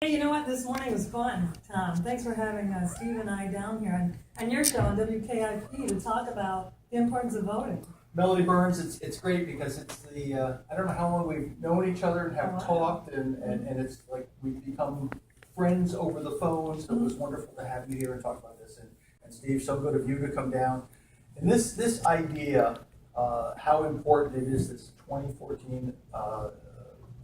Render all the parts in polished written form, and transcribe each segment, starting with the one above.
Hey, you know what? This morning was fun, Tom. Thanks for having Steve and I down here on your show on WKIP to talk about the importance of voting. Melody Burns, it's great because it's I don't know how long we've known each other and have talked, and it's like we've become friends over the phone, so it was wonderful to have you here and talk about this. And Steve, so good of you to come down. And this idea, how important it is, this 2014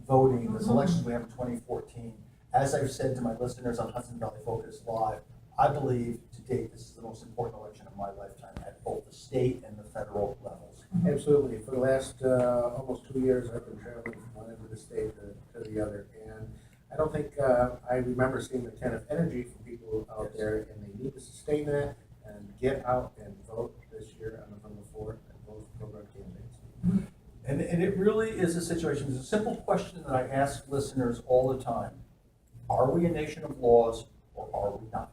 voting, this elections we have in 2014. As I've said to my listeners on Hudson Valley Focus Live, I believe to date this is the most important election of my lifetime at both the state and the federal levels. Absolutely. For the last almost 2 years, I've been traveling from one end of the state to the other, and I don't think I remember seeing the kind of energy from people out there, and they need to sustain that and get out and vote this year on November 4th and vote for program candidates. And it really is a situation. It's a simple question that I ask listeners all the time. Are we a nation of laws or are we not?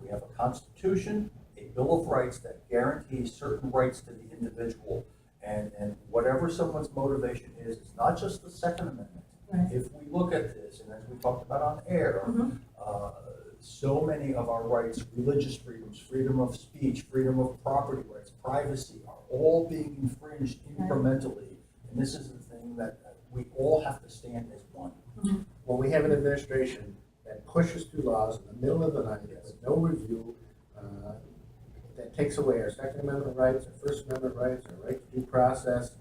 We have a constitution, a bill of rights that guarantees certain rights to the individual, and whatever someone's motivation is, it's not just the Second Amendment. Right. If we look at this, and as we talked about on air, so many of our rights, religious freedoms, freedom of speech, freedom of property rights, privacy, are all being infringed incrementally. And this is the thing that we all have to stand as one. When we have an administration that pushes through laws in the middle of the night with no review, that takes away our Second Amendment rights, our First Amendment rights, our right to due process,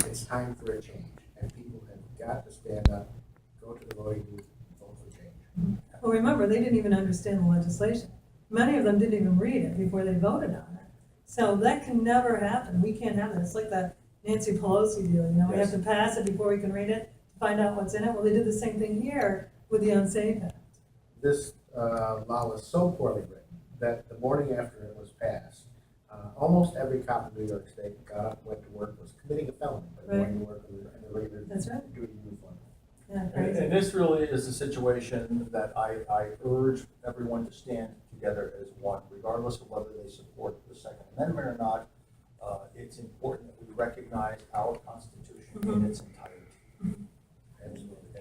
it's time for a change. And people have got to stand up, go to the voting booth, and vote for change. Well, remember, they didn't even understand the legislation. Many of them didn't even read it before they voted on it. So that can never happen. We can't have that. It's like that Nancy Pelosi deal, we have to pass it before we can read it, to find out what's in it. Well, they did the same thing here with the unSAFE Act. This law was so poorly written that the morning after it was passed, almost every cop in New York State got up, went to work, was committing a felony by going to work in a regular duty uniform. Yeah, And this really is a situation that I urge everyone to stand together as one, regardless of whether they support the Second Amendment or not. It's important that we recognize our Constitution in its entirety. And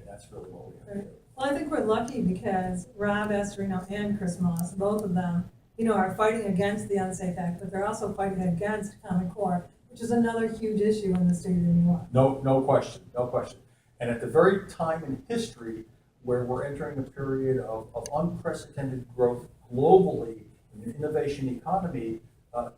that's really what we have to do. Well, I think we're lucky because Rob Astorino and Chris Moss, both of them, are fighting against the unSAFE Act, but they're also fighting against Common Core, which is another huge issue in the state of New York. No question. And at the very time in history where we're entering a period of unprecedented growth globally in the innovation economy,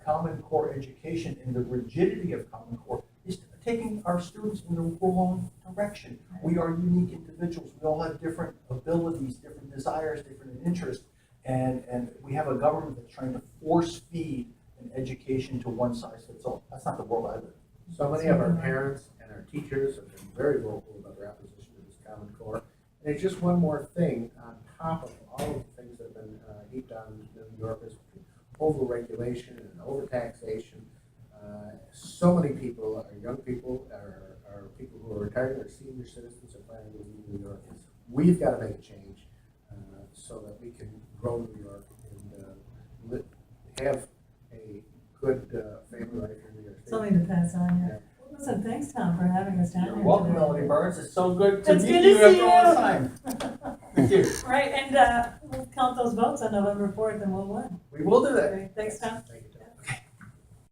Common Core education and the rigidity of Common Core is taking our students in the wrong direction. We are unique individuals. We all have different abilities, different desires, different interests, and we have a government that's trying to force feed an education to one size fits all. That's not the world I live in. So many of our parents and our teachers have been very vocal about their opposition to this Common Core. And it's just one more thing on top of all of the things that have been heaped on New Yorkers, over-regulation and over-taxation. So many people, our young people, our people who are retired, our senior citizens are planning to leave New York. We've got to make a change so that we can grow New York and have a good family life in New York State. Something to pass on, yeah. Well, listen, thanks, Tom, for having us down You're here welcome, today. Melody Burns. It's so good to It's meet good to you see after all this you. time. Thank you. Right, and we'll count those votes on November 4th and we'll win. We will do that. Great. Thanks, Tom. Thank you.